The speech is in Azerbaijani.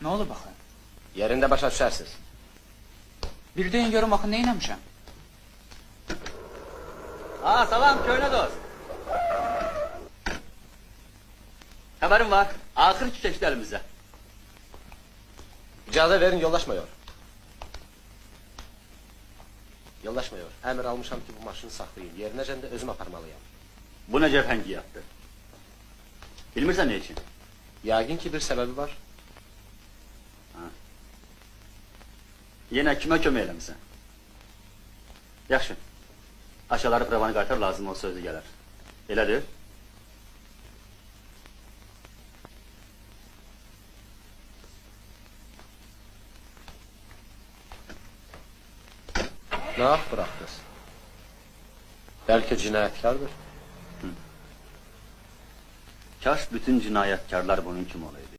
Ne olub axı? Yerində başa düşərsiniz. Bir deyin görüm axı nə eləmişəm? Aa, salam köylü dost. Haberim var. Ahır çiçekti elimizde. İcazə verin, yoldaşmıyor. Yoldaşmıyor. Əmr almışam ki, bu maşını saxlayın. Yerinəcən də özüm aparmalıyam. Bu ne cefengi yaptı? Bilmirsen ne için? Yəqin ki, bir səbəbi var. Yine kime kömək eləmişsən? Yaxşı. Aşağıları pravanı qaytar, lazım olsa özü gələr. Elədir? Nə vaxt bıraxdınız? Bəlkə cinayətkardır. Kaş bütün cinayetkarlar bunun kim olaydı.